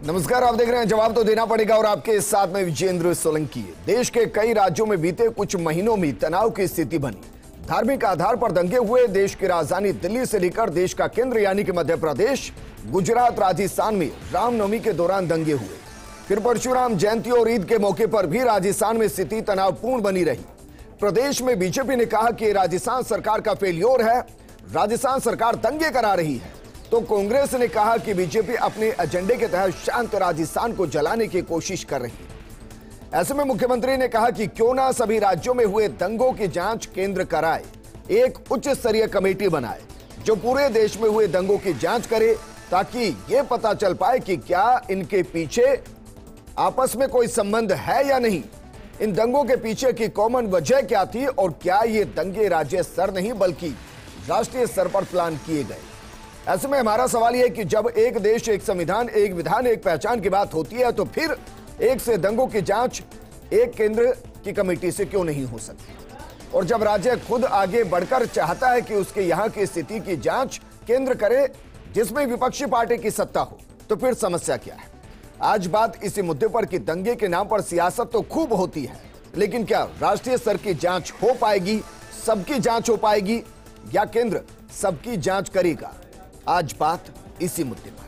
नमस्कार, आप देख रहे हैं जवाब तो देना पड़ेगा और आपके साथ में विजेंद्र सोलंकी। देश के कई राज्यों में बीते कुछ महीनों में तनाव की स्थिति बनी। धार्मिक आधार पर दंगे हुए। देश की राजधानी दिल्ली से लेकर देश का केंद्र यानी कि मध्य प्रदेश, गुजरात, राजस्थान में रामनवमी के दौरान दंगे हुए। फिर परशुराम जयंती और ईद के मौके पर भी राजस्थान में स्थिति तनावपूर्ण बनी रही। प्रदेश में बीजेपी ने कहा कि राजस्थान सरकार का फेल्योर है, राजस्थान सरकार दंगे करा रही है, तो कांग्रेस ने कहा कि बीजेपी अपने एजेंडे के तहत शांत राजस्थान को जलाने की कोशिश कर रही है। ऐसे में मुख्यमंत्री ने कहा कि क्यों ना सभी राज्यों में हुए दंगों की जांच केंद्र कराए, एक उच्च स्तरीय कमेटी बनाए जो पूरे देश में हुए दंगों की जांच करे, ताकि यह पता चल पाए कि क्या इनके पीछे आपस में कोई संबंध है या नहीं, इन दंगों के पीछे की कॉमन वजह क्या थी और क्या ये दंगे राज्य स्तर नहीं बल्कि राष्ट्रीय स्तर पर प्लान किए गए। ऐसे में हमारा सवाल यह है कि जब एक देश, एक संविधान, एक विधान, एक पहचान की बात होती है तो फिर एक से दंगों की जांच एक केंद्र की कमेटी से क्यों नहीं हो सकती? और जब राज्य खुद आगे बढ़कर चाहता है कि उसके यहां की स्थिति की जांच केंद्र करे जिसमें विपक्षी पार्टी की सत्ता हो, तो फिर समस्या क्या है? आज बात इसी मुद्दे पर कि दंगे के नाम पर सियासत तो खूब होती है, लेकिन क्या राष्ट्रीय स्तर की जांच हो पाएगी, सबकी जांच हो पाएगी, या केंद्र सबकी जांच करेगा? आज बात इसी मुद्दे पर।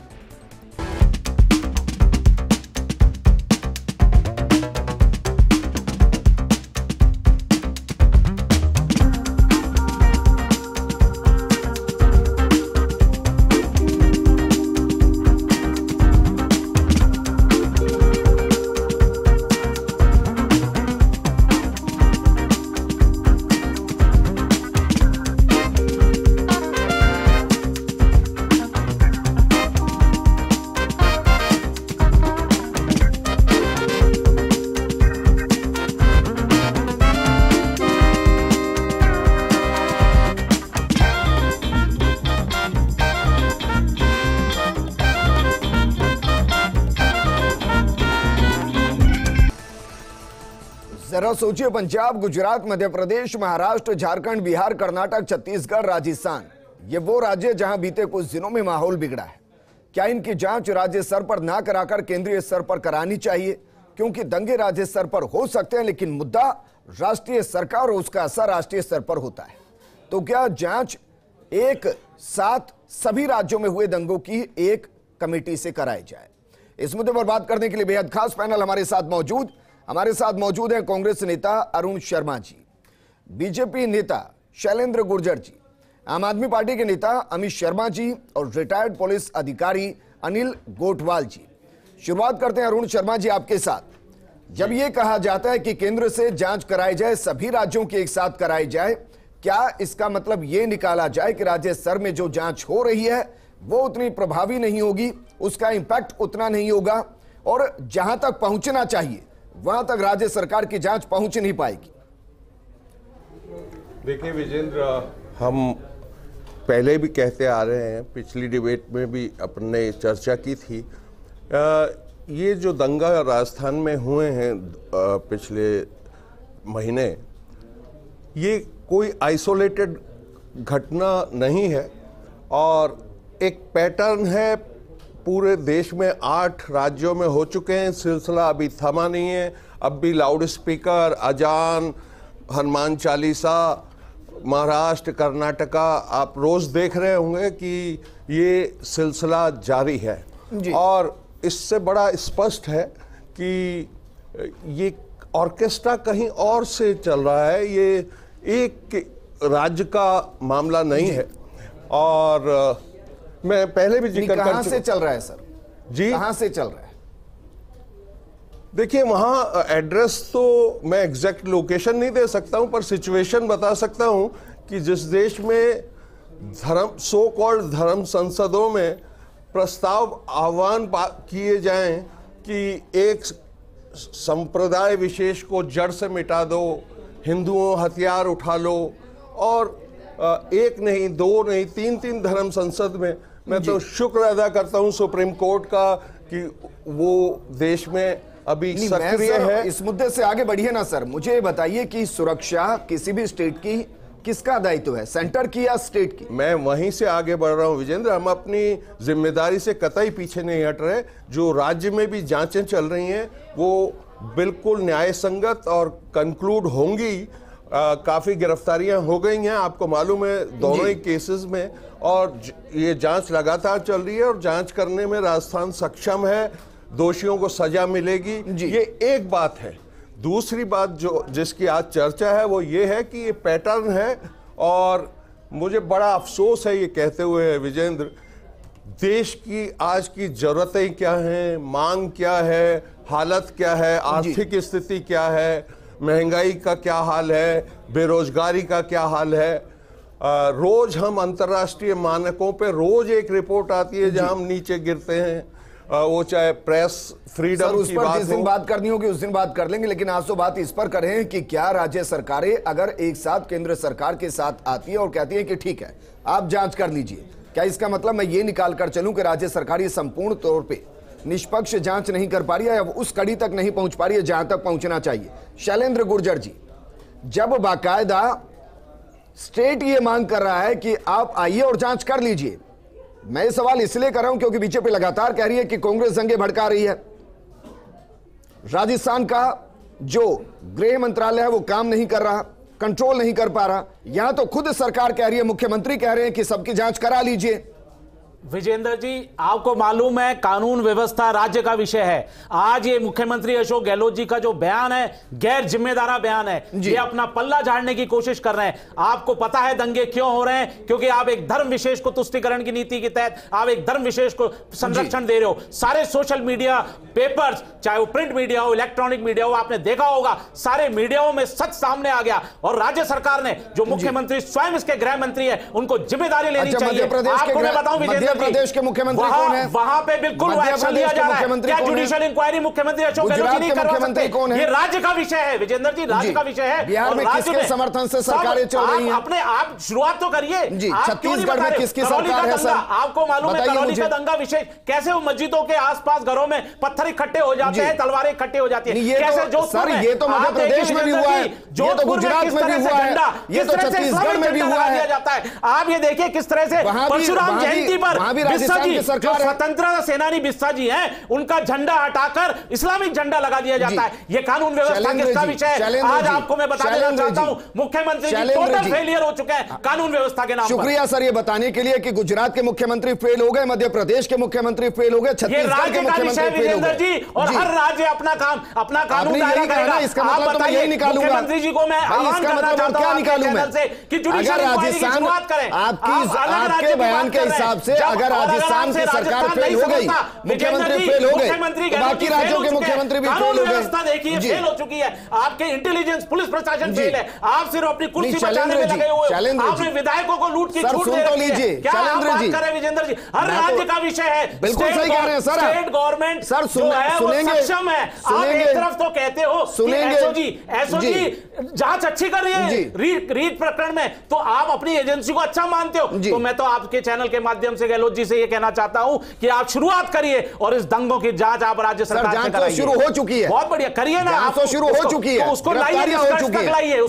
जरा सोचिए, पंजाब, गुजरात, मध्य प्रदेश, महाराष्ट्र, झारखंड, बिहार, कर्नाटक, छत्तीसगढ़, राजस्थान, ये वो राज्य जहां बीते कुछ दिनों में माहौल बिगड़ा है। क्या इनकी जांच राज्य स्तर पर ना कराकर केंद्रीय स्तर पर करानी चाहिए? क्योंकि दंगे राज्य स्तर पर हो सकते हैं, लेकिन मुद्दा राष्ट्रीय सरकार और उसका असर राष्ट्रीय स्तर पर होता है। तो क्या जांच एक साथ सभी राज्यों में हुए दंगों की एक कमेटी से कराई जाए? इस मुद्दे पर बात करने के लिए बेहद खास पैनल हमारे साथ मौजूद हैं कांग्रेस नेता अरुण शर्मा जी, बीजेपी नेता शैलेंद्र गुर्जर जी, आम आदमी पार्टी के नेता अमित शर्मा जी और रिटायर्ड पुलिस अधिकारी अनिल गोठवाल जी। शुरुआत करते हैं अरुण शर्मा जी आपके साथ। जब यह कहा जाता है कि केंद्र से जांच कराई जाए, सभी राज्यों की एक साथ कराई जाए, क्या इसका मतलब यह निकाला जाए कि राज्य स्तर में जो जांच हो रही है वो उतनी प्रभावी नहीं होगी, उसका इंपैक्ट उतना नहीं होगा, और जहां तक पहुंचना चाहिए वहां तक राज्य सरकार की जांच पहुंच नहीं पाएगी? देखिए विजेंद्र, हम पहले भी कहते आ रहे हैं, पिछली डिबेट में भी अपने चर्चा की थी, ये जो दंगा राजस्थान में हुए हैं पिछले महीने, ये कोई आइसोलेटेड घटना नहीं है और एक पैटर्न है। पूरे देश में 8 राज्यों में हो चुके हैं, सिलसिला अभी थमा नहीं है। अब भी लाउड स्पीकर, अजान, हनुमान चालीसा, महाराष्ट्र, कर्नाटका, आप रोज देख रहे होंगे कि ये सिलसिला जारी है। और इससे बड़ा स्पष्ट है कि ये ऑर्केस्ट्रा कहीं और से चल रहा है, ये एक राज्य का मामला नहीं है। और मैं पहले भी जिक्र कहां से चल रहा है सर जी? कहां से चल रहा है? देखिए, वहां एड्रेस तो मैं एग्जैक्ट लोकेशन नहीं दे सकता हूं, पर सिचुएशन बता सकता हूं कि जिस देश में धर्म, सो कॉल्ड धर्म संसदों में प्रस्ताव आह्वान किए जाएं कि एक संप्रदाय विशेष को जड़ से मिटा दो, हिंदुओं हथियार उठा लो, और एक नहीं, 2 नहीं, 3 धर्म संसद में, मैं तो शुक्र अदा करता हूं सुप्रीम कोर्ट का कि वो देश में अभी सक्रिय है। इस मुद्दे से आगे बढ़िए ना सर, मुझे बताइए कि सुरक्षा किसी भी स्टेट की किसका दायित्व है, सेंटर की या स्टेट की? मैं वहीं से आगे बढ़ रहा हूं विजेंद्र, हम अपनी जिम्मेदारी से कतई पीछे नहीं हट रहे। जो राज्य में भी जांचें चल रही हैं वो बिल्कुल न्याय संगत और कंक्लूड होंगी। काफी गिरफ्तारियां हो गई हैं, आपको मालूम है, दोनों ही केसेस में, और ये जांच लगातार चल रही है और जांच करने में राजस्थान सक्षम है, दोषियों को सजा मिलेगी। ये एक बात है। दूसरी बात जो जिसकी आज चर्चा है वो ये है कि ये पैटर्न है, और मुझे बड़ा अफसोस है ये कहते हुए विजेंद्र, देश की आज की जरूरतें क्या हैं, मांग क्या है, हालत क्या है, आर्थिक स्थिति क्या है, महंगाई का क्या हाल है, बेरोजगारी का क्या हाल है। रोज हम अंतर्राष्ट्रीय मानकों पे रोज एक रिपोर्ट आती है जहां हम नीचे गिरते हैं, वो चाहे प्रेस फ्रीडम उस पर जिस दिन बात करनी होगी उस दिन बात कर लेंगे, लेकिन आज तो बात इस पर करें कि क्या राज्य सरकारें अगर एक साथ केंद्र सरकार के साथ आती है और कहती है कि ठीक है आप जांच कर लीजिए, क्या इसका मतलब मैं ये निकाल कर चलूं कि राज्य सरकार ये संपूर्ण तौर पे निष्पक्ष जांच नहीं कर पा रही है या उस कड़ी तक नहीं पहुंच पा रही है जहां तक पहुंचना चाहिए? शैलेंद्र गुर्जर जी, जब बाकायदा स्टेट ये मांग कर रहा है कि आप आइए और जांच कर लीजिए, मैं ये सवाल इसलिए कर रहा हूं क्योंकि बीजेपी लगातार कह रही है कि कांग्रेस दंगे भड़का रही है, राजस्थान का जो गृह मंत्रालय है वो काम नहीं कर रहा, कंट्रोल नहीं कर पा रहा, यहां तो खुद सरकार कह रही है, मुख्यमंत्री कह रहे हैं कि सबकी जांच करा लीजिए। विजेंद्र जी, आपको मालूम है कानून व्यवस्था राज्य का विषय है। आज ये मुख्यमंत्री अशोक गहलोत जी का जो बयान है गैर जिम्मेदारा बयान है, ये अपना पल्ला झाड़ने की कोशिश कर रहे हैं। आपको पता है दंगे क्यों हो रहे हैं? क्योंकि आप एक धर्म विशेष को तुष्टिकरण की नीति के तहत आप एक धर्म विशेष को संरक्षण दे रहे हो। सारे सोशल मीडिया पेपर्स, चाहे वो प्रिंट मीडिया हो, इलेक्ट्रॉनिक मीडिया हो, आपने देखा होगा सारे मीडियाओं में सच सामने आ गया, और राज्य सरकार ने जो मुख्यमंत्री स्वयं इसके गृह मंत्री है उनको जिम्मेदारी लेनी चाहिए। आपको मैं बताऊं मध्य प्रदेश के मुख्यमंत्री कौन है? वहां पे बिल्कुल एक्शन लिया जा रहा है। क्या जुडिशियल इंक्वायरी मुख्यमंत्री अशोक गहलोत जी नहीं करवा सकते? कौन है? ये राज्य का विषय है विजेंद्र जी, राज्य का विषय है। बिहार में किसके समर्थन से सरकारें चल रही हैं? अपने आप शुरुआत तो करिए। छत्तीसगढ़ में किसकी सरकार है सर? आपको मालूम है करौली का दंगा विषय कैसे वो मस्जिदों के आसपास घरों में पत्थर इकट्ठे हो जाते हैं, तलवारें इकट्ठे हो जाती है। कैसे जोधपुर में, ये तो मध्य प्रदेश में भी हुआ है, ये तो गुजरात में भी हुआ है, ये तो छत्तीसगढ़ में भी हुआ है। आप ये देखिए किस तरह से परशुराम जयंती पर स्वतंत्रता सेनानी बिस्सा जी हैं, उनका झंडा हटाकर इस्लामिक झंडा लगा दिया जाता है। यह कानून व्यवस्था किसका विषय है? आज आपको मैं बता देना चाहता हूं, मुख्यमंत्री जी टोटल फेलियर हो चुके हैं कानून व्यवस्था के नाम पर। शुक्रिया सर ये बताने के लिए कि गुजरात के मुख्यमंत्री फेल हो गए, मध्य प्रदेश के मुख्यमंत्री फेल हो गए, छत्तीसगढ़ के मुख्यमंत्री फेल हो गए जी, और हर राज्य अपना काम अपना कानून दायरा करेगा। इसका मतलब तो यही निकालूंगा मुख्यमंत्री जी को मैं आह्वान करना चाहता हूं कि जुडिशियल इंक्वायरी की शुरुआत करें। आपके बयान के हिसाब से अगर राजस्थान की सरकार फेल हो गई, मुख्यमंत्री फेल हो गए, तो बाकी राज्यों के मुख्यमंत्री भी फेल हो गए। व्यवस्था देखिए फेल हो चुकी है, आपके इंटेलिजेंस पुलिस प्रशासन फेल है, आप सिर्फ अपनी कुर्सी बचाने में लगे हुए हो, आपने विधायकों को लूट की छूट दे रखी है। क्या आप बात करें विजेंद्र जी? हर राज्य का विषय है, बिल्कुल सही कह रहे हैं सर, स्टेट गवर्नमेंट सर सुनेंगे, सक्षम है। आप एक तरफ तो कहते हो एसओजी जांच अच्छी कर रही है रीट प्रकरण में, तो आप अपनी एजेंसी को अच्छा मानते हो, तो मैं तो आपके चैनल के माध्यम से गहलोत जी से ये कहना चाहता हूं कि आप शुरुआत करिए और इस दंगों की जांच आप राज्य सरकार से कराइए। शुरू हो चुकी है, बहुत बढ़िया, करिए ना। आप तो शुरू हो चुकी है, उसको लाइए,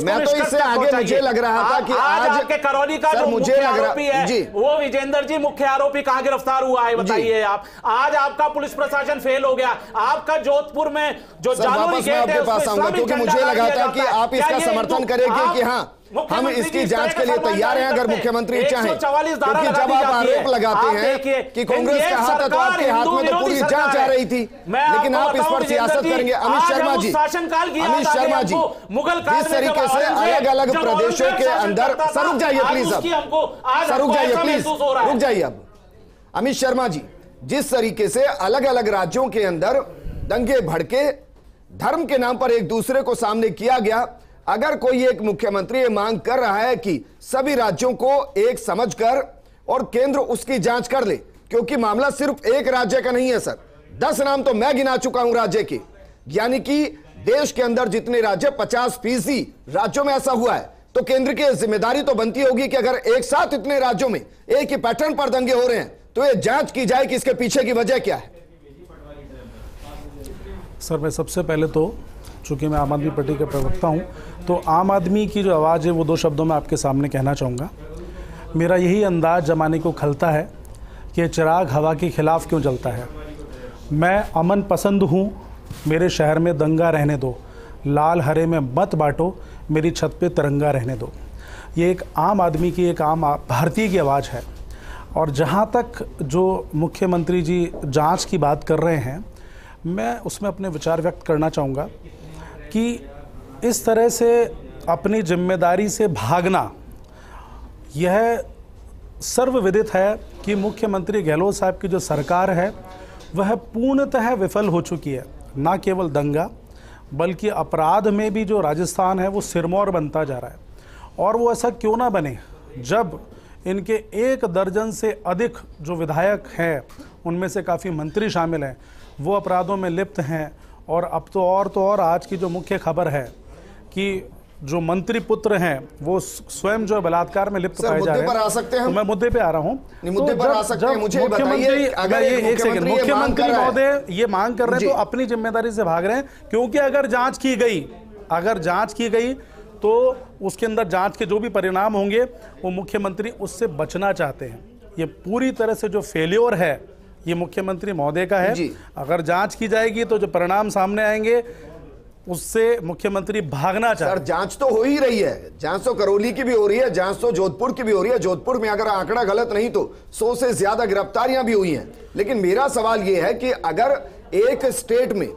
मैं तो इससे आगे मुझे लग रहा था कि आज आपके करौली का जो मुख्य आरोपी है वो विजेंद्र जी मुख्य आरोपी कहां गिरफ्तार हुआ है बताइए आप। आज आपका पुलिस प्रशासन फेल हो गया, आपका जोधपुर में जो जालोरी गेट है क्योंकि मुझे लगा था कि आप इसका समर्थन करेंगे कि हाँ हम इसकी जांच के लिए तैयार हैं अगर मुख्यमंत्री चाहें, क्योंकि जब आप आरोप लगाते हैं कि कांग्रेस का हाथ है तो आपके हाथ में तो पूरी जांच आ रही थी, लेकिन आप इस पर सियासत करेंगे। अमित शर्मा जी, जिस तरीके से अलग अलग प्रदेशों के अंदर, सर रुक जाइए प्लीज, अब सर रुक जाइए प्लीज, रुक जाइए अब। अमित शर्मा जी, जिस तरीके से अलग अलग राज्यों के अंदर दंगे भड़के धर्म के नाम पर एक दूसरे को सामने किया गया, अगर कोई एक मुख्यमंत्री ये मांग कर रहा है कि सभी राज्यों को एक समझकर और केंद्र उसकी जांच कर ले, क्योंकि मामला सिर्फ एक राज्य का नहीं है सर, 10 नाम तो मैं गिना चुका हूं राज्य के, यानी कि देश के अंदर जितने राज्य 50% राज्यों में ऐसा हुआ है, तो केंद्र की जिम्मेदारी तो बनती होगी कि अगर एक साथ इतने राज्यों में एक ही पैटर्न पर दंगे हो रहे हैं तो ये जांच की जाए कि इसके पीछे की वजह क्या है। सर मैं सबसे पहले तो चूंकि मैं आम आदमी पार्टी का प्रवक्ता हूं, तो आम आदमी की जो आवाज़ है वो दो शब्दों में आपके सामने कहना चाहूँगा। मेरा यही अंदाज जमाने को खलता है कि चिराग हवा के खिलाफ क्यों जलता है। मैं अमन पसंद हूँ, मेरे शहर में दंगा रहने दो, लाल हरे में मत बांटो, मेरी छत पे तिरंगा रहने दो। ये एक आम आदमी की, एक आम भारतीय की आवाज़ है। और जहाँ तक जो मुख्यमंत्री जी जांच की बात कर रहे हैं, मैं उसमें अपने विचार व्यक्त करना चाहूँगा कि इस तरह से अपनी जिम्मेदारी से भागना, यह सर्वविदित है कि मुख्यमंत्री गहलोत साहब की जो सरकार है वह पूर्णतः विफल हो चुकी है। ना केवल दंगा बल्कि अपराध में भी जो राजस्थान है वो सिरमौर बनता जा रहा है। और वो ऐसा क्यों ना बने जब इनके 1 दर्जन से अधिक जो विधायक हैं, उनमें से काफ़ी मंत्री शामिल हैं, वो अपराधों में लिप्त हैं। और अब तो और आज की जो मुख्य खबर है कि जो मंत्री पुत्र हैं वो स्वयं जो बलात्कार में लिप्त पाए जा रहे हैं। मुद्दे पर आ सकते हैं हम? तो मैं मुद्दे पे आ रहा हूँ। मुद्दे पर आ सकते हैं। मुझे बताइए, अगर मुख्यमंत्री महोदय ये मांग कर रहे हैं तो अपनी जिम्मेदारी से भाग रहे हैं, क्योंकि अगर जांच की गई तो उसके अंदर जांच के जो भी परिणाम होंगे वो मुख्यमंत्री उससे बचना चाहते हैं। ये पूरी तरह से जो फेल्योर है ये मुख्यमंत्री महोदय का है। अगर जांच की जाएगी तो जो परिणाम सामने आएंगे उससे मुख्यमंत्री भागना चाहते हैं। सर, जांच तो हो ही रही है, जांच तो करौली की भी हो रही है, जांच तो जोधपुर की भी हो रही है। जोधपुर में अगर आंकड़ा गलत नहीं तो 100 से ज्यादा गिरफ्तारियां भी हुई हैं। लेकिन मेरा सवाल यह है कि अगर एक स्टेट में,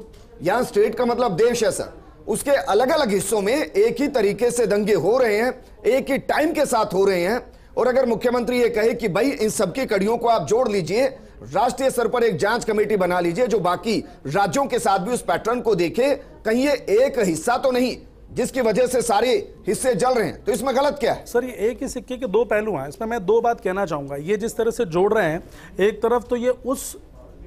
यहां स्टेट का मतलब देश है सर, उसके अलग अलग हिस्सों में एक ही तरीके से दंगे हो रहे हैं, एक ही टाइम के साथ हो रहे हैं, और अगर मुख्यमंत्री ये कहे कि भाई इन सबकी कड़ियों को आप जोड़ लीजिए, राष्ट्रीय स्तर पर एक जांच कमेटी बना लीजिए जो बाकी राज्यों के साथ भी उस पैटर्न को देखे, कहीं ये एक हिस्सा तो नहीं जिसकी वजह से सारे हिस्से जल रहे हैं, तो इसमें गलत क्या है? सर, ये एक ही सिक्के के 2 पहलू हैं। इसमें मैं 2 बात कहना चाहूंगा। ये जिस तरह से जोड़ रहे हैं, एक तरफ तो ये उस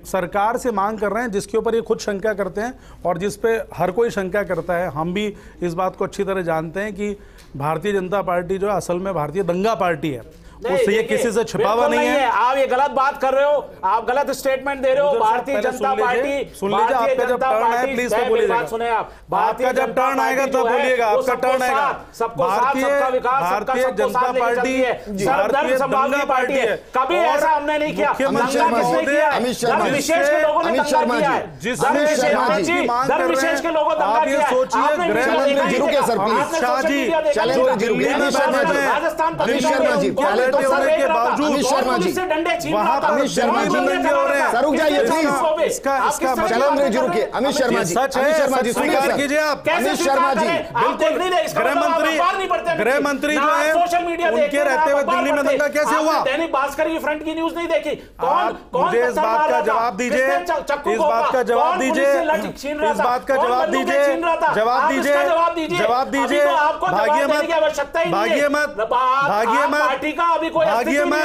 सरकार से मांग कर रहे हैं जिसके ऊपर ये खुद शंका करते हैं और जिस पे हर कोई शंका करता है। हम भी इस बात को अच्छी तरह जानते हैं कि भारतीय जनता पार्टी जो है असल में भारतीय दंगा पार्टी है, उससे ये किसी से छिपा हुआ नहीं है। आप ये गलत बात कर रहे हो, आप गलत स्टेटमेंट दे रहे हो। भारतीय जनता पार्टी, सुन लीजिए, आपका जब टर्न है प्लीज तो बोलिएगा। बात सुने आप, आपका जब टर्न आएगा तब बोलिएगा, आपका टर्न आएगा। भारतीय जनता पार्टी भारतीय दंगा पार्टी है, कभी ऐसा हमने नहीं किया। अमित शर्मा जी, अमित शर्मा जी, जिस धर्म विशेष के लोगों दंगा किया। आप ये सोचिए, अमित शाह जी राजस्थान होने के बावजूद अमित शर्मा जी वहां पर अमित शर्मा जी रुक जाइए प्लीज। इसका चलेंद्र जी रुकिए। अमित शर्मा जी, सच है, अमित शर्मा जी स्वीकार कीजिए आप। अमित शर्मा जी, गृह मंत्री जो है सोशल मीडिया उनके रहते हुए दिल्ली में दंगा कैसे हुआ? दैनिक भास्कर की फ्रंट की न्यूज नहीं देखी? कौन मुझे इस बात का जवाब दीजिए, इस बात का जवाब दीजिए, इस बात का जवाब दीजिए, जवाब दीजिए, जवाब दीजिए। भागिए मत, भागिए मत, भागिए मत, पार्टी का अभी कोई भागिए मत,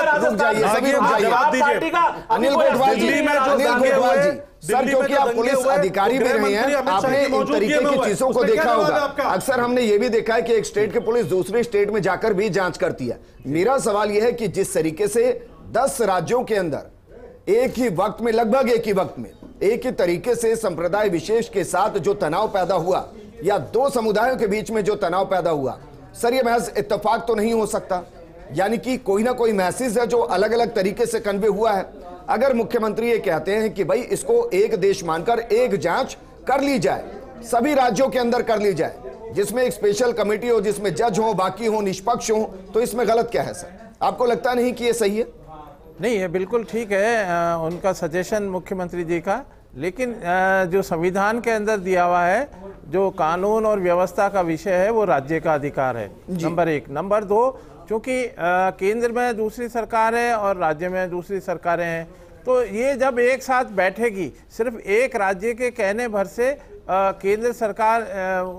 जवाब दीजिए। अनिल गोठवाल जी, दिल्ली में जो अनिल दंगे गोठवाल हुए, जी, सर क्योंकि आप पुलिस अधिकारी भी रहे हैं, आपने इन तरीके की चीजों को देखा होगा। अक्सर हमने ये भी देखा है कि एक स्टेट की पुलिस दूसरे स्टेट में जाकर भी जांच करती है। मेरा सवाल यह है कि जिस तरीके से 10 राज्यों के अंदर एक ही वक्त में, लगभग एक ही वक्त में, एक ही तरीके से संप्रदाय विशेष के साथ जो तनाव पैदा हुआ या 2 समुदायों के बीच में जो तनाव पैदा हुआ, सर ये महज इत्तेफाक तो नहीं हो सकता? यानी कि कोई ना कोई मैसेज है जो अलग अलग तरीके से कन्वे हुआ है। अगर मुख्यमंत्री ये कहते हैं कि भाई इसको एक देश मानकर एक जांच कर ली जाए, सभी राज्यों के अंदर कर ली जाए, जिसमें एक स्पेशल कमेटी हो, जिसमें जज हो, बाकी हो, निष्पक्ष हो, तो इसमें गलत क्या है सर? आपको लगता नहीं कि ये सही है? नहीं, ये बिल्कुल ठीक है उनका सजेशन मुख्यमंत्री जी का, लेकिन जो संविधान के अंदर दिया हुआ है, जो कानून और व्यवस्था का विषय है, वो राज्य का अधिकार है, नंबर 1। नंबर 2, क्योंकि केंद्र में दूसरी सरकार है और राज्य में दूसरी सरकारें हैं, तो ये जब एक साथ बैठेगी, सिर्फ एक राज्य के कहने भर से केंद्र सरकार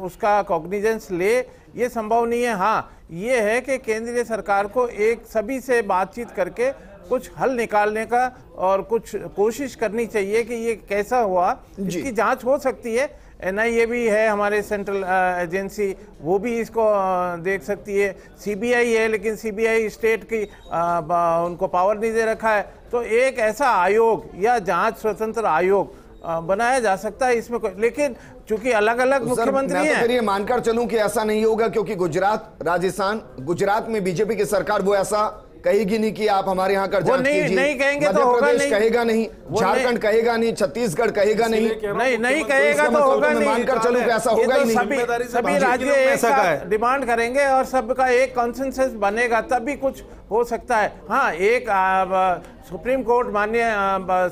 उसका कॉग्निजेंस ले, ये संभव नहीं है। हाँ, ये है कि केंद्रीय सरकार को एक सभी से बातचीत करके कुछ हल निकालने का और कुछ कोशिश करनी चाहिए कि ये कैसा हुआ, इसकी जांच हो सकती है। NIA भी है हमारे सेंट्रल एजेंसी, वो भी इसको देख सकती है। CBI है, लेकिन CBI स्टेट की उनको पावर नहीं दे रखा है। तो एक ऐसा आयोग या जांच स्वतंत्र आयोग बनाया जा सकता है इसमें कोई, लेकिन चूंकि अलग अलग मुख्यमंत्री मैं तो हैं। फिर ये मानकर चलूं कि ऐसा नहीं होगा, क्योंकि गुजरात, राजस्थान, गुजरात में बीजेपी की सरकार वो ऐसा कहेगी नहीं कि आप हमारे यहाँ कर जांच कीजिए। नहीं कहेंगे तो मध्य होगा प्रदेश नहीं, कहेगा नहीं, झारखंड कहेगा नहीं, छत्तीसगढ़ कहेगा नहीं, नहीं कहेगा तो होगा नहीं। मानकर चलूं कि ऐसा होगा ही नहीं। सभी राज्य एक साथ डिमांड करेंगे और सबका एक कंसेंसस बनेगा, तभी कुछ हो सकता है। हाँ, एक सुप्रीम कोर्ट, माननीय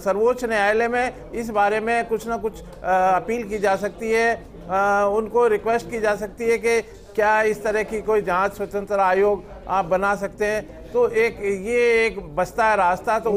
सर्वोच्च न्यायालय में इस बारे में कुछ ना कुछ अपील की जा सकती है, उनको रिक्वेस्ट की जा सकती है कि क्या इस तरह की कोई जांच स्वतंत्र आयोग आप बना सकते हैं। तो ये एक बचता है रास्ता, तो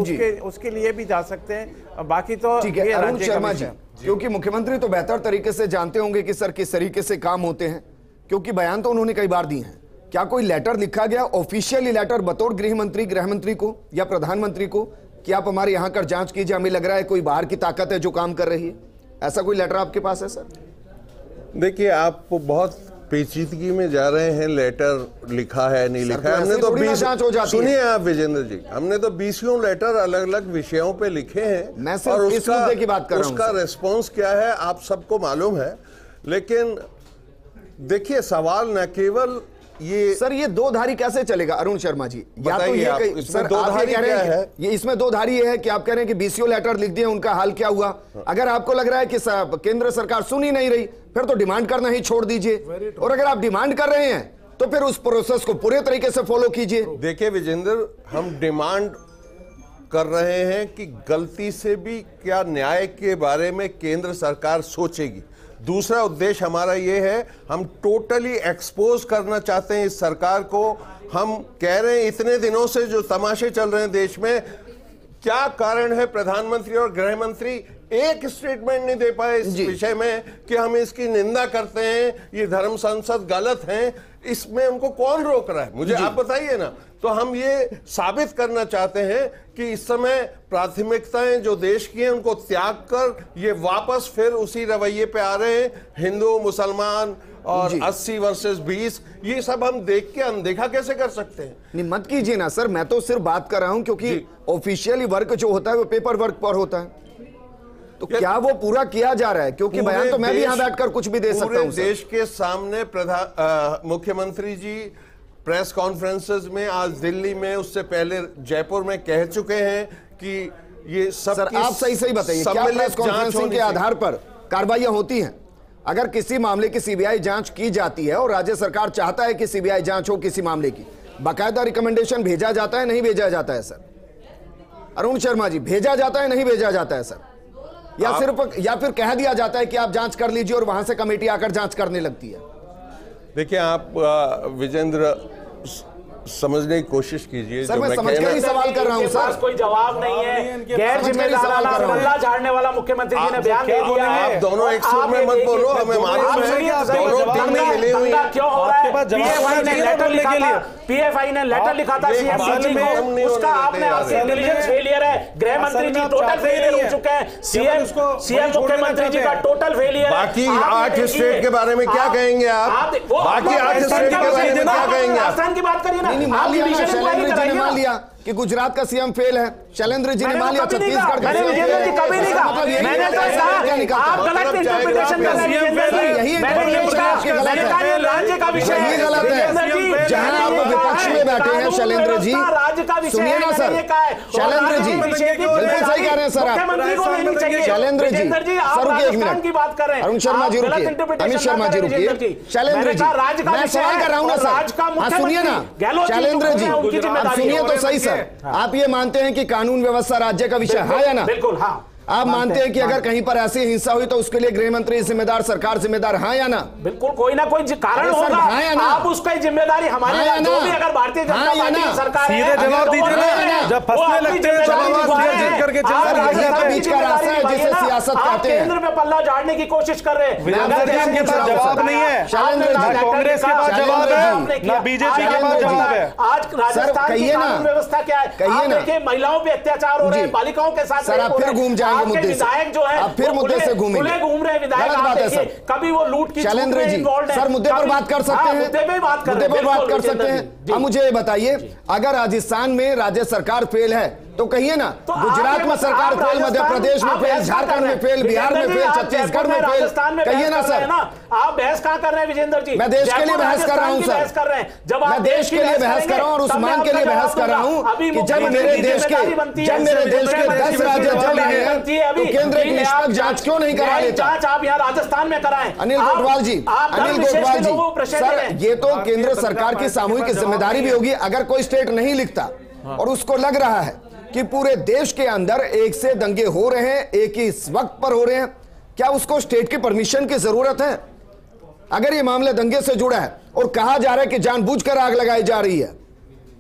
उसके लिए भी जा सकते हैं। बाकी तो ठीक है। अरुण शर्मा जी, क्योंकि मुख्यमंत्री तो बेहतर तरीके से जानते होंगे कि सर किस तरीके से काम होते हैं, क्योंकि बयान तो उन्होंने कई बार दिए हैं। क्या कोई लेटर लिखा गया, ऑफिशियली लेटर बतौर गृह मंत्री को या प्रधानमंत्री को, कि आप हमारे यहाँ कर जांच कीजिए, हमें लग रहा है कोई बाहर की ताकत है जो काम कर रही है? ऐसा कोई लेटर आपके पास है सर? देखिए, आप बहुत पेचीदगी में जा रहे हैं। लेटर लिखा है नहीं लिखा है, हमने तो 20 सुनिए आप विजेंद्र जी, हमने तो 20 लेटर अलग अलग विषयों पे लिखे हैं। मैं सिर्फ इस मुद्दे की बात कर रहा हूं। उसका रिस्पॉन्स क्या है आप सबको मालूम है। लेकिन देखिए, सवाल न केवल ये सर, ये दो धारी कैसे चलेगा अरुण शर्मा जी? या तो ये सर, दो धारी क्या है? ये इसमें दो धारी ये है कि आप कह रहे हैं कि बीसीओ लेटर लिख दिए, उनका हाल क्या हुआ? अगर आपको लग रहा है कि केंद्र सरकार सुन ही नहीं रही, फिर तो डिमांड करना ही छोड़ दीजिए, और अगर आप डिमांड कर रहे हैं तो फिर उस प्रोसेस को पूरे तरीके से फॉलो कीजिए। देखिए विजेंद्र, हम डिमांड कर रहे हैं कि गलती से भी क्या न्याय के बारे में केंद्र सरकार सोचेगी। दूसरा उद्देश्य हमारा ये है, हम टोटली एक्सपोज करना चाहते हैं इस सरकार को। हम कह रहे हैं इतने दिनों से जो तमाशे चल रहे हैं देश में, क्या कारण है प्रधानमंत्री और गृह मंत्री एक स्टेटमेंट नहीं दे पाए इस विषय में कि हम इसकी निंदा करते हैं, ये धर्म संसद गलत है, इसमें उनको कौन रोक रहा है? मुझे आप बताइए ना। तो हम ये साबित करना चाहते हैं कि इस समय प्राथमिकताएं जो देश की हैं उनको त्याग कर ये वापस फिर उसी रवैये पे आ रहे हैं, हिंदू मुसलमान और 80 वर्सेस 20, ये सब हम देख के अनदेखा कैसे कर सकते हैं? नहीं, मत कीजिए ना सर, मैं तो सिर्फ बात कर रहा हूं, क्योंकि ऑफिशियली वर्क जो होता है वो पेपर वर्क पर होता है, तो क्या वो पूरा किया जा रहा है? क्योंकि बयान तो मैं भी यहां बैठकर कुछ भी दे सकता हूं। देश के सामने मुख्यमंत्री जी प्रेस कॉन्फ्रेंसेस में, आज दिल्ली में, उससे पहले जयपुर में कह चुके हैं कि ये सब। सर आप सही बताइए, क्या प्रेस कॉन्फ्रेंसिंग के आधार पर कार्रवाइयां होती हैं? अगर किसी मामले की सीबीआई जांच की जाती है और राज्य सरकार चाहता है कि सीबीआई जांच हो किसी मामले की, बाकायदा रिकमेंडेशन भेजा जाता है, नहीं भेजा जाता है सर? अरुण शर्मा जी, भेजा जाता है, नहीं भेजा जाता है सर? या फिर कह दिया जाता है कि आप जांच कर लीजिए और वहां से कमेटी आकर जांच करने लगती है? देखिए, आप विजेंद्र समझने की कोशिश कीजिए। सर, मैं समझ कर ही सवाल कर रहा हूं सर। कोई जवाब नहीं है, गैर जिम्मेदाराना पल्ला झाड़ने वाला मुख्यमंत्री जी ने बयान दे दिया है। आप दोनों एक सुर में मत बोलो, हमें मालूम है दोनों टीम में मिले हुए हैं। क्यों हो रहा है? पीएफआई ने लेटर लिखा था, पीएफआई ने लेटर लिखा था सीएम जी को, उसका आपने इंटेलिजेंस फेलियर है। गृह मंत्री जी टोटल फेलियर हो चुके हैं, सीएम मुख्यमंत्री जी का टोटल फेलियर है। बाकी 8 स्टेट के बारे में क्या कहेंगे आप? बाकी 8 स्टेट के बारे में क्या कहेंगे आप? राजस्थान की बात करिए ना। मान लिया शैलेंद्र जी ने मान लिया कि गुजरात का सीएम फेल है, शैलेंद्र जी ने मान लिया छत्तीसगढ़ का। मैंने विजेंद्र जी कभी नहीं कहा, मैंने तो कहा आप गलत इंटरप्रिटेशन कर रहे हैं। यही मैंने ये कहा ये राज्य का विषय है, गलत है। जहां आप विपक्ष में बैठे हैं शैलेंद्र जी, राज्य का विषय सुनिए ना सर, शैलेंद्र जी बिल्कुल सही कह रहे हैं सर आप। शैलेंद्र जी सर रुकिए एक मिनट की बात कर रहे हैं। अरुण शर्मा जी रुकिए, अमित शर्मा जी रुकिए, शैलेंद्र जी मैं सवाल कर रहा हूं ना सर, सुनिए ना शैलेंद्र जी, आप सुनिए तो सही सर। आप ये मानते हैं कि कानून व्यवस्था राज्य का विषय है या ना? बिल्कुल हाँ। आप मानते हैं कि अगर कहीं पर ऐसी हिंसा हुई तो उसके लिए गृह मंत्री जिम्मेदार, सरकार जिम्मेदार, हाँ या ना? बिल्कुल, कोई ना कोई कारण होगा, आप उसका जिम्मेदारी हमारी जो भी, अगर भारतीय जनता पार्टी की सरकार है, सीधे जवाब दीजिए ना। जब फंसने लगते हैं बीच का रास्ता है जिसे सियासत कहते हैं। केंद्र में पल्ला झाड़ने की कोशिश कर रहे हैं। जवाब नहीं है कांग्रेस के पास, जवाब है ना बीजेपी के पास जवाब है। आज राजस्थान की कानून व्यवस्था क्या है? कहिए ना। देखिए, महिलाओं पे अत्याचार हो रहे हैं, बालिकाओं के साथ। सर आप फिर घूम जाएंगे मुद्दे से, विधायक जो है आप फिर मुद्दे से घूमेंगे, घूम रहे विधायक। गलत बात है सर। कभी वो लूट की शैलेंद्र जी सर मुद्दे पर बात कर सकते हैं, मुद्दे पे बात कर सकते हैं। अब मुझे ये बताइए, अगर राजस्थान में राज्य सरकार फेल है तो कहिए ना, गुजरात में सरकार फेल, मध्य प्रदेश में फेल, झारखंड में फेल, बिहार में फेल, छत्तीसगढ़ में फेल, कहिए ना सर। आप बहस कहां कर रहे हैं विजेंद्र जी? मैं देश के लिए बहस कर रहा हूं सर, मैं देश के लिए बहस कर रहा हूं और उस्मान के लिए बहस कर रहा हूं कि जब मेरे देश के 10 राज्य जल रहे हैं तो केंद्र एक निष्पक्ष जांच क्यों नहीं करा लेता? जांच आप यहाँ राजस्थान में कराएं। अनिल गोटवाल जी, सर ये तो केंद्र सरकार की सामूहिक जिम्मेदारी भी होगी। अगर कोई स्टेट नहीं लिखता और उसको लग रहा है कि पूरे देश के अंदर एक से दंगे हो रहे हैं, एक ही वक्त पर हो रहे हैं, क्या उसको स्टेट की परमिशन की जरूरत है? अगर ये मामला दंगे से जुड़ा है और कहा जा रहा है कि जानबूझकर आग लगाई जा रही है,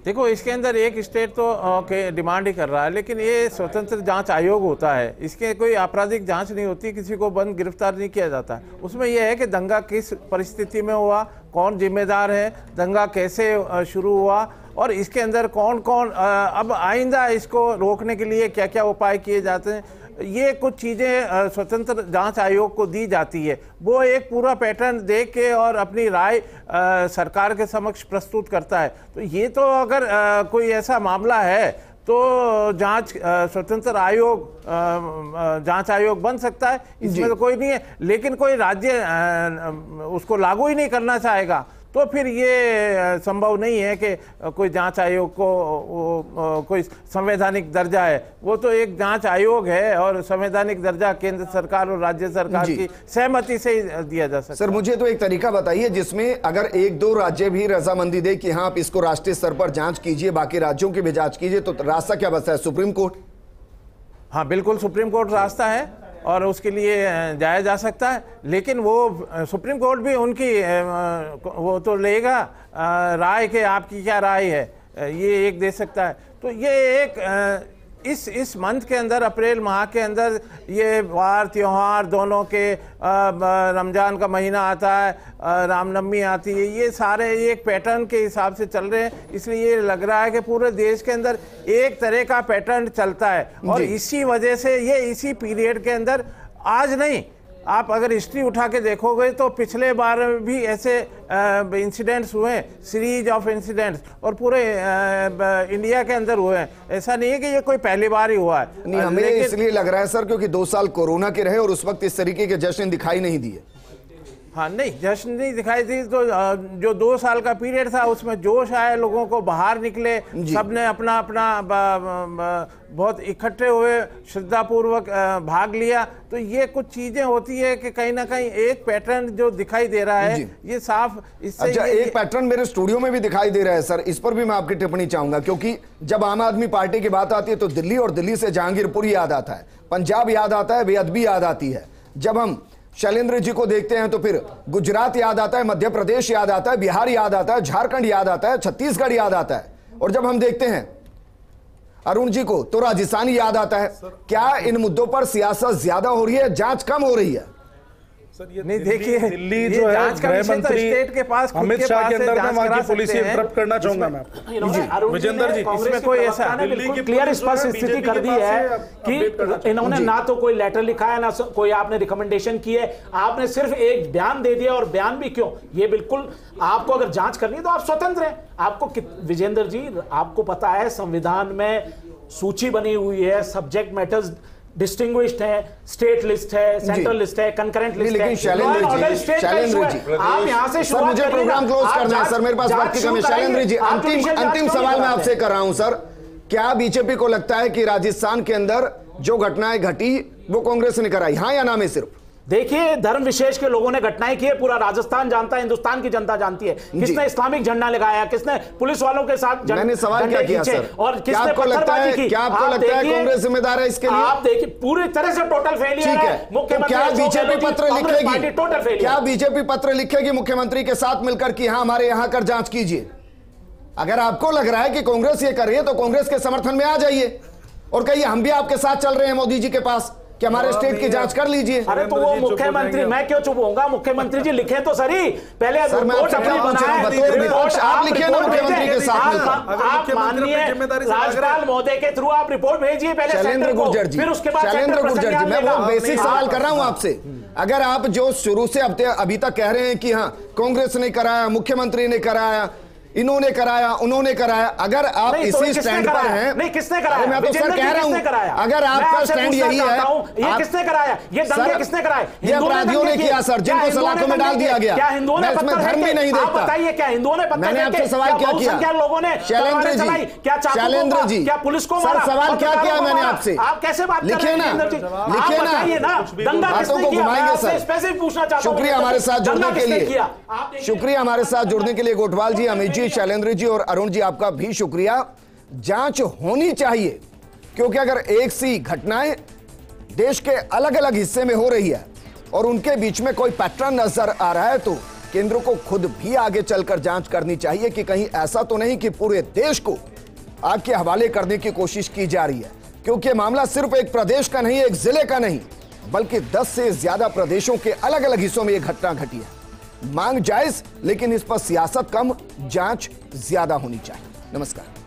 देखो इसके अंदर एक स्टेट तो डिमांड ही कर रहा है, लेकिन ये स्वतंत्र जांच आयोग होता है, इसके कोई आपराधिक जांच नहीं होती, किसी को बंद गिरफ्तार नहीं किया जाता है। उसमें यह है कि दंगा किस परिस्थिति में हुआ, कौन जिम्मेदार है, दंगा कैसे शुरू हुआ और इसके अंदर कौन कौन अब आइंदा इसको रोकने के लिए क्या क्या उपाय किए जाते हैं, ये कुछ चीज़ें स्वतंत्र जांच आयोग को दी जाती है। वो एक पूरा पैटर्न देख के और अपनी राय सरकार के समक्ष प्रस्तुत करता है। तो ये तो अगर कोई ऐसा मामला है तो जांच स्वतंत्र आयोग जांच आयोग बन सकता है, इसमें तो कोई नहीं है। लेकिन कोई राज्य उसको लागू ही नहीं करना चाहेगा तो फिर ये संभव नहीं है कि कोई जांच आयोग को कोई संवैधानिक दर्जा है। वो तो एक जांच आयोग है और संवैधानिक दर्जा केंद्र सरकार और राज्य सरकार की सहमति से ही दिया जा सकता है। सर मुझे तो एक तरीका बताइए जिसमें अगर 1-2 राज्य भी रजामंदी दे कि हाँ आप इसको राष्ट्रीय स्तर पर जांच कीजिए, बाकी राज्यों की भी जांच कीजिए, तो रास्ता क्या बचता है? Supreme court? हाँ बिल्कुल, सुप्रीम कोर्ट रास्ता है और उसके लिए जाया जा सकता है। लेकिन वो सुप्रीम कोर्ट भी उनकी वो तो लेगा राय के आपकी क्या राय है, ये एक दे सकता है। तो ये एक इस मंथ के अंदर, अप्रैल माह के अंदर ये वार त्योहार दोनों के, रमजान का महीना आता है, रामनवमी आती है, ये सारे एक पैटर्न के हिसाब से चल रहे हैं। इसलिए ये लग रहा है कि पूरे देश के अंदर एक तरह का पैटर्न चलता है और इसी वजह से ये इसी पीरियड के अंदर, आज नहीं, आप अगर हिस्ट्री उठा के देखोगे तो पिछले बार भी ऐसे इंसिडेंट्स हुए, सीरीज ऑफ इंसिडेंट्स, और पूरे इंडिया के अंदर हुए हैं। ऐसा नहीं है कि ये कोई पहली बार ही हुआ है। नहीं, हमें इसलिए लग रहा है सर क्योंकि 2 साल कोरोना के रहे और उस वक्त इस तरीके के जश्न दिखाई नहीं दिए। हाँ नहीं, जश्न नहीं दिखाई दी तो जो 2 साल का पीरियड था उसमें जोश आया, लोगों को बाहर निकले, सबने अपना अपना बहुत इकट्ठे हुए, श्रद्धापूर्वक भाग लिया। तो ये कुछ चीजें होती है कि कहीं ना कहीं एक पैटर्न जो दिखाई दे रहा है ये साफ इससे। अच्छा, एक पैटर्न मेरे स्टूडियो में भी दिखाई दे रहा है सर, इस पर भी मैं आपकी टिप्पणी चाहूंगा, क्योंकि जब आम आदमी पार्टी की बात आती है तो दिल्ली और दिल्ली से जहांगीरपुर याद आता है, पंजाब याद आता है, बेअदबी याद आती है। जब हम शैलेंद्र जी को देखते हैं तो फिर गुजरात याद आता है, मध्य प्रदेश याद आता है, बिहार याद आता है, झारखंड याद आता है, छत्तीसगढ़ याद आता है, और जब हम देखते हैं अरुण जी को तो राजस्थान याद आता है। क्या इन मुद्दों पर सियासत ज्यादा हो रही है, जांच कम हो रही है? नहीं देखिए, दिल्ली जो है गृह मंत्री स्टेट के पास, अमित शाह के अंदर में वहां की पुलिस इंटरप्ट करना चाहूंगा मैं विजेंद्र जी। इसमें कोई ऐसा बिल्कुल क्लियर स्पष्ट स्थिति कर दी है कि इन्होंने ना तो कोई लेटर लिखा है, ना कोई आपने रिकमेंडेशन की है, आपने सिर्फ एक बयान दे दिया। और बयान भी क्यों? ये बिल्कुल आपको अगर जांच करनी है तो आप स्वतंत्र हैं। आपको विजेंद्र जी, आपको पता है संविधान में सूची बनी हुई है, सब्जेक्ट मैटर्स डिस्टिंग्विश्ड है, स्टेट लिस्ट है, सेंट्रल लिस्ट है, कंकरेंट लिस्ट है। लेकिन शैलेंद्र जी आप यहां से सर, मुझे प्रोग्राम क्लोज करना है सर, मेरे पास वक्त की कमी है। शैलेंद्र जी, अंतिम सवाल मैं आपसे कर रहा हूं सर, क्या बीजेपी को लगता है कि राजस्थान के अंदर जो घटनाएं घटी वो कांग्रेस ने कराई, हाँ या ना में? सिर्फ देखिए, धर्म विशेष के लोगों ने घटनाएं की है, पूरा राजस्थान जानता है, हिंदुस्तान की जनता जानती है किसने इस्लामिक झंडा लगाया, किसने पुलिस वालों के साथ मैंने सवाल क्या किया सर, और किसने पत्थरबाजी की। क्या आपको लगता है कांग्रेस जिम्मेदार है इसके लिए? आप देखिए, पूरी तरह से टोटल फेलियर है मुख्यमंत्री। क्या बीजेपी पत्र लिखेगी, टोटल फेलियर, क्या बीजेपी पत्र लिखेगी मुख्यमंत्री के साथ मिलकर कि हाँ हमारे यहां कर जांच कीजिए? अगर आपको लग रहा है कि कांग्रेस ये कर रही है तो कांग्रेस के समर्थन में आ जाइए और कहिए हम भी आपके साथ चल रहे हैं मोदी जी के पास कि हमारे स्टेट की जांच कर लीजिए। अरे तो वो मुख्यमंत्री, मैं क्यों चुप होऊंगा? मुख्यमंत्री जी लिखे तो सही, पहले रिपोर्ट अपनी बनाएं, रिपोर्ट आप लिखिए ना मुख्यमंत्री के साथ मिलकर। आप माननीय राज्यपाल महोदय के थ्रू आप रिपोर्ट भेजिए पहले सेंटर को, फिर उसके बाद शैलेंद्र गुर्जर जी, मैं वो बेसिक सवाल कर रहा हूं आपसे। अगर आप जो शुरू से अभी तक कह रहे हैं कि हाँ कांग्रेस ने कराया, मुख्यमंत्री ने कराया, इन्होंने कराया, उन्होंने कराया। अगर आप इसी स्टैंड पर हैं, नहीं किसने कराया? मैं तो सर कह रहा हूं, अगर आपका स्टैंड यही है, ये किसने कराया? ये दंगे किसने कराए? ये अपराधियों ने किया सर, जिनको सलाखों में डाल दिया गया। क्या हिंदुओं ने इसमें धर्म भी नहीं देखता। बताइए, क्या हिंदुओं ने पत्थर फेंके? मैंने आपसे सवाल क्या किया? क्या लोगों ने शैलेंद्र जी, क्या शैलेंद्र जी, क्या पुलिस को सर सवाल क्या किया मैंने आपसे? आप कैसे बात कर रहे हैं? लिखिए ना, दंगा किसने किया? घुमाएंगे सर। स्पेसिफिक पूछना चाहता हूं। शुक्रिया हमारे साथ जुड़ने के लिए, शुक्रिया हमारे साथ जुड़ने के लिए गोटवाल जी, अमित जी, शैलेंद्र जी और अरुण जी, आपका भी शुक्रिया। जांच होनी चाहिए, क्योंकि अगर एक सी घटनाएं देश के अलग अलग हिस्से में हो रही है और उनके बीच में कोई पैटर्न नजर आ रहा है, तो केंद्र को खुद भी आगे चलकर जांच करनी चाहिए कि कहीं ऐसा तो नहीं कि पूरे देश को आग के हवाले करने की कोशिश की जा रही है। क्योंकि मामला सिर्फ एक प्रदेश का नहीं, एक जिले का नहीं, बल्कि 10 से ज्यादा प्रदेशों के अलग अलग हिस्सों में यह घटना घटी है। मांग जायज, लेकिन इस पर सियासत कम, जांच ज्यादा होनी चाहिए। नमस्कार।